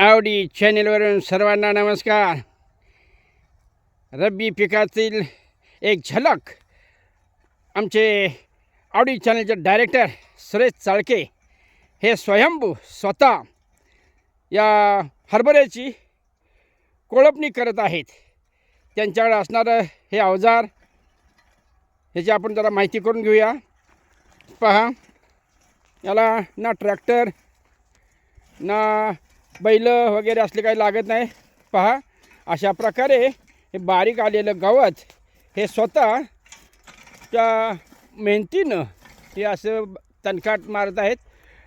आवडी चॅनेलवरून सर्वांना नमस्कार. रब्बी पिकातील एक झलक आमचे आवडी चॅनलचे डायरेक्टर सुरेश चाळके हे स्वयंभू स्वतः या हरभऱ्याची कोळपणी करत आहेत. त्यांच्याकडे असणारं हे अवजार ह्याची आपण जरा माहिती करून घेऊया. पहा, याला ना ट्रॅक्टर ना बैल वगैरे असले काही लागत नाही. पहा, अशा प्रकारे हे बारीक आलेलं गवत हे स्वतः त्या मेहनतीनं हे असं तणकाट मारत आहेत.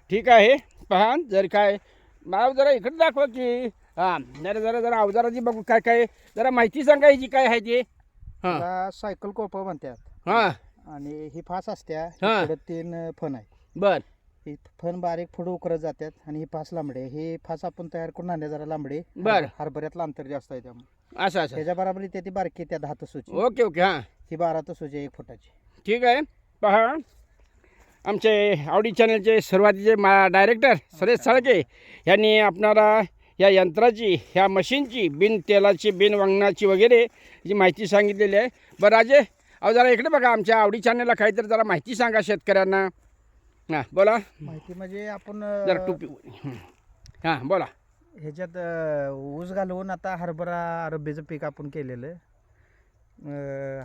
ठीक आहे. पहा, जर काय मला जरा इकडे दाखवा की हां जरा अवजाराची बघू काय काय जरा माहिती सांगायची काय आहे ते. हां, सायकल कोळप म्हणतात. हां, आणि ही फास असत्या. हां. पुढे 3 फण आहे. बर. ही फण बारीक पुढे उकरत जातात आणि ही फास लांबडे. ही फास आपण तयार करून आणल्या जरा लांबडे. बर. हरभऱ्यातलं अंतर जास्त आहे त्यामुळे असं असं. त्याच्या बरोबर ती बारकी त्या 10 तसूची. Okay okay. हां, ही 12 तसूची 1 फुटाची. ठीक आहे. पहा, आमचे आवडी चॅनलचे सुरुवातीचे डायरेक्टर सुरेश चाळके यांनी आपणाला या यंत्राची, ह्या मशीनची, बिन तेलाची, बिन वंगणाची वगैरे जी माहिती सांगितलेली आहे. बरं राजे, अहो जरा इकडे बघा, आमच्या आवडी चॅनलला काहीतरी जरा माहिती सांगा शेतकऱ्यांना. हां बोला. माहिती म्हणजे आपण जरा टोपी. हां बोला. ह्याच्यात ऊस घालवून आता हरभरा रब्बीचं पीक आपण केलेलं.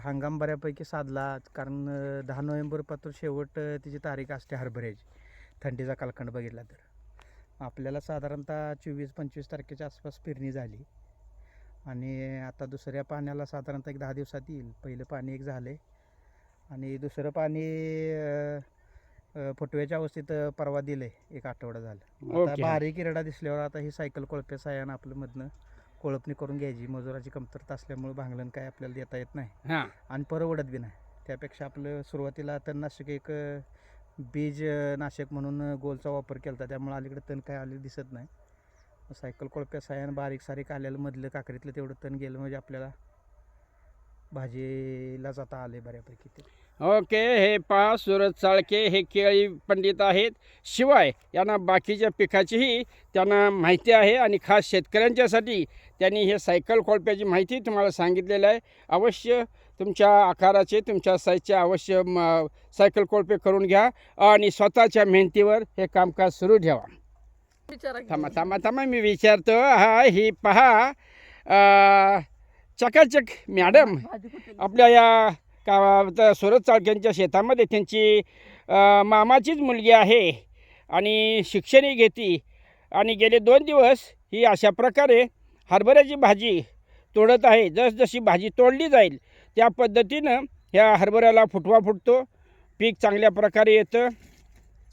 हंगाम बऱ्यापैकी साधला, कारण 10 नोव्हेंबरपासून शेवट तिची तारीख असते हरभऱ्याची. थंडीचा कालखंड बघितला तर आपल्याला साधारणतः 24-25 तारखेच्या आसपास पेरणी झाली आणि आता दुसऱ्या पाण्याला साधारणतः एक 10 दिवसात येईल. पहिलं पाणी एक झालं आणि दुसरं पाणी फुटव्याच्या अवस्थेत परवा दिलं आहे. 1 आठवडा झालं. आता ओके. बारीक इरडा दिसल्यावर आता ही सायकल कोळप्या साह्यानं आपलं मधनं कोळपणी करून घ्यायची. मजुराची कमतरता असल्यामुळे भांगलन काय आपल्याला देता येत नाही हां, आणि परवडत बी नाही. त्यापेक्षा आपलं सुरुवातीला तणनाशक एक बीज नाशक म्हणून गोलचा वापर केला होता. त्यामुळे अलीकडे तण काय आलेलं दिसत नाही. सायकल कोळप्या साह्यानं बारीक सारीक आलेलं मधलं काकरीतलं तेवढं तण गेलं म्हणजे आपल्याला भाजीला जाता आले बऱ्यापैकी ते. ओके. हे पहा, सुरेश चाळके हे केळी पंडित आहेत. शिवाय यांना बाकीच्या पिकाचीही त्यांना माहिती आहे आणि खास शेतकऱ्यांच्यासाठी त्यांनी हे सायकल कोळप्याची माहिती तुम्हाला सांगितलेलं आहे. अवश्य तुमच्या आकाराचे, तुमच्या साईजचे अवश्य सायकल कोळपे करून घ्या आणि स्वतःच्या मेहनतीवर हे कामकाज सुरू ठेवा. थांबा मी विचारतो. हा, ही पहा, चकाचक मॅडम आपल्या या सुरेश चाळक्यांच्या शेतामध्ये त्यांची मामाचीच मुलगी आहे आणि शिक्षणही घेते आणि गेले 2 दिवस ही अशा प्रकारे हरभऱ्याची भाजी तोडत आहे. जसजशी भाजी तोडली जाईल त्या पद्धतीनं ह्या हरभऱ्याला फुटवा फुटतो, पीक चांगल्या प्रकारे येतं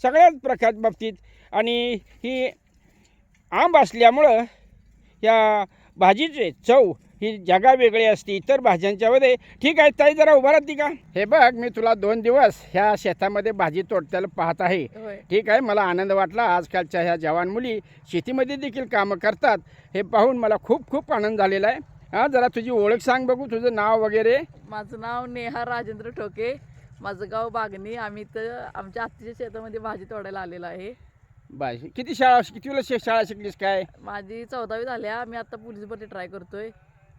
सगळ्याच प्रकार बाबतीत. आणि ही आंब असल्यामुळं या भाजीचे चव ही जगावेगळी असते इतर भाज्यांच्यामध्ये. ठीक आहे ताई, जरा उभा राहते का? हे बघ, मी तुला 2 दिवस ह्या शेतामध्ये भाजी तोडताना पाहत आहे. ठीक आहे, मला आनंद वाटला. आजकालच्या ह्या जवान मुली शेतीमध्ये देखील कामं करतात हे पाहून मला खूप खूप आनंद झालेला आहे. हां, जरा तुझी ओळख सांग बघू, तुझं नाव वगैरे. माझं नाव नेहा राजेंद्र ठोके, माझं गाव बागणी. आम्ही तर आमच्या आत्तीच्या शेतामध्ये भाजी तोडायला आलेलो आहे. किती किती वेळा शाळा शिकलीस काय? माझी 14वी झाल्या. मी आता पोलीस भरती ट्राय करतोय.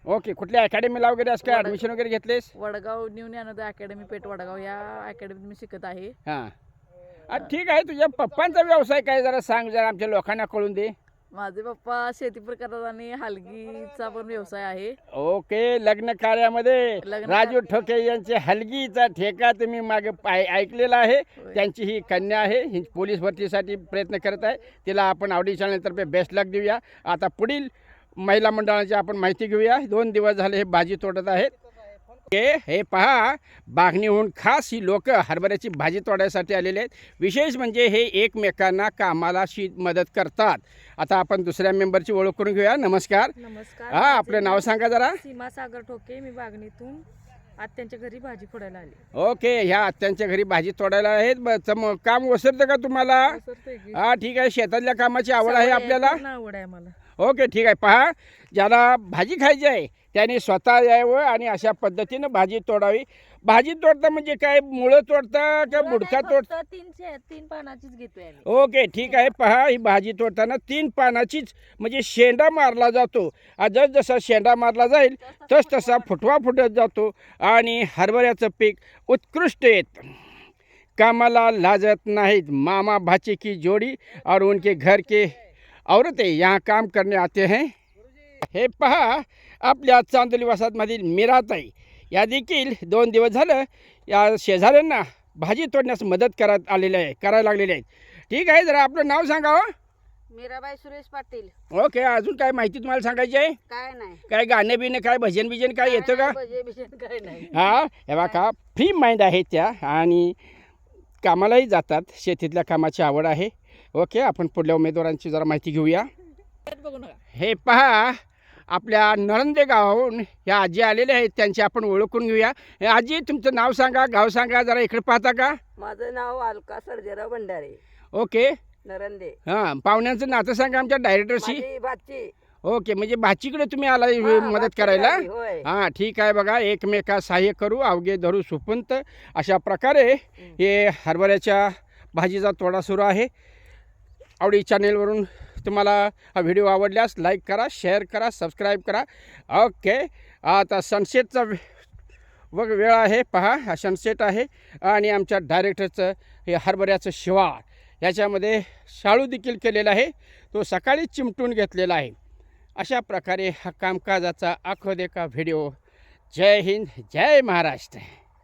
ओके. कुठल्या अकॅडमीला वगैरे असं काय ॲडमिशन वगैरे घेतलेस? वडगाव न्यू ज्ञानोदय अकॅडमी, पेठ वडगाव, या अकॅडमीत मी शिकत आहे. हां, ठीक आहे. तुझ्या पप्पांचा व्यवसाय काय जरा सांग, जरा आमच्या लोकांना कळून दे. माझे पप्पा शेती पण करतात आणि हलगीचा पण व्यवसाय आहे. ओके. लग्न कार्यामध्ये राजू ठोके यांचे हलगीचा ठेका तुम्ही मागे ऐकलेला आहे. त्यांची ही कन्या आहे, ही पोलीस भरतीसाठी प्रयत्न करत आहे. तिला आपण आवडी चॅनलतर्फे बेस्ट लक देऊया. आता पुढील महिला मंडळाची आपण माहिती घेऊया. 2 दिवस झाले हे भाजी तोडत आहेत. हे पहा, बागणीहून खास ही लोक हरभऱ्याची भाजी तोडायसाठी आलेले आहेत. विशेष म्हणजे हे एकमेकांना कामाला मदत करतात. आता आपण दुसऱ्या मेंबरची ओळख करून घेऊया. नमस्कार. नमस्कार. हां, आपलं नाव सांगा जरा. सीमा सागर ठोके. मी बागणीतून आत्यांच्या घरी भाजी फोडायला आली. ओके. ह्या आत्यांच्या घरी भाजी तोडायला आहेत. काम ओसरतं का तुम्हाला? हां, ठीक आहे. शेतातल्या कामाची आवड आहे आपल्याला? आवड आहे मला. ओके, ठीक आहे. पहा, ज्याला भाजी खायची आहे त्याने स्वतः यावं आणि अशा पद्धतीनं भाजी तोडावी. भाजी तोडता म्हणजे काय मुळं तोडता का बुडका तोडता? तीन पानाचीच घेतोय आम्ही. ओके ठीक आहे. पहा, ही भाजी तोडताना 3 पानाचीच म्हणजे शेंडा मारला जातो. जसा शेंडा मारला जाईल तसा फुटवा फुटत जातो आणि हरभऱ्याचं पीक उत्कृष्ट येतं. कामाला लाजत नाहीत. मामा भाची की जोड़ी और उनके घर के औरतें यहाँ काम करने आते हैं. हे पहा, आपल्या चांदोली वसाहतमधील मीराताई या देखील 2 दिवस झालं या शेजाऱ्यांना भाजी तोडण्यास मदत करायला लागलेले आहेत. ठीक आहे, जरा आपलं नाव सांगावं. मीराबाई सुरेश पाटील. ओके, अजून काय माहिती तुम्हाला सांगायची आहे? काय नाही, काय गाणं बिणं, काय भजन बिजन काय येतं का? भजे बिजन काय नाही. हा, हे बघा, फ्री माइंड आहे त्या आणि कामालाही जातात. शेतीतल्या कामाची आवड आहे. ओके, आपण पुढल्या उमेदवारांची जरा माहिती घेऊया. बघू नका. हे पहा, आपल्या नळंदे गावाहून ह्या आजी आलेले आहेत. त्यांची आपण ओळखून घेऊया. हे आजी, तुमचं नाव सांगा, गाव सांगा, जरा इकडे पाहता का? माझं नाव अलका सर्जेराव भंडारे, ओके. नरंदे. हां, पाहुण्यांचं नातं सांगा आमच्या डायरेक्टरशी. माझी भाची. ओके, म्हणजे भाचीकडे तुम्ही आला हा, मदत भाची करायला? आली, होय. हां, ठीक आहे. बघा, एकमेका सहाय्य करू अवघे धरू सुपंत, अशा प्रकारे हे हरभऱ्याच्या भाजीचा तोडा सुरू आहे. आवडी चॅनेलवरून तुम्हाला हा व्हिडिओ आवडल्यास लाईक करा, शेअर करा, सबस्क्राईब करा. ओके, आता सनसेटचा वेळ आहे. पहा, हा सनसेट आहे आणि आमच्या डायरेक्टरचं हे हरभऱ्याचं शिवार याच्यामध्ये शाळू देखील केलेला आहे. तो सकाळीच चिमटून घेतलेला आहे. अशा प्रकारे हा कामकाजाचा आखो देखा व्हिडिओ. जय हिंद, जय महाराष्ट्र.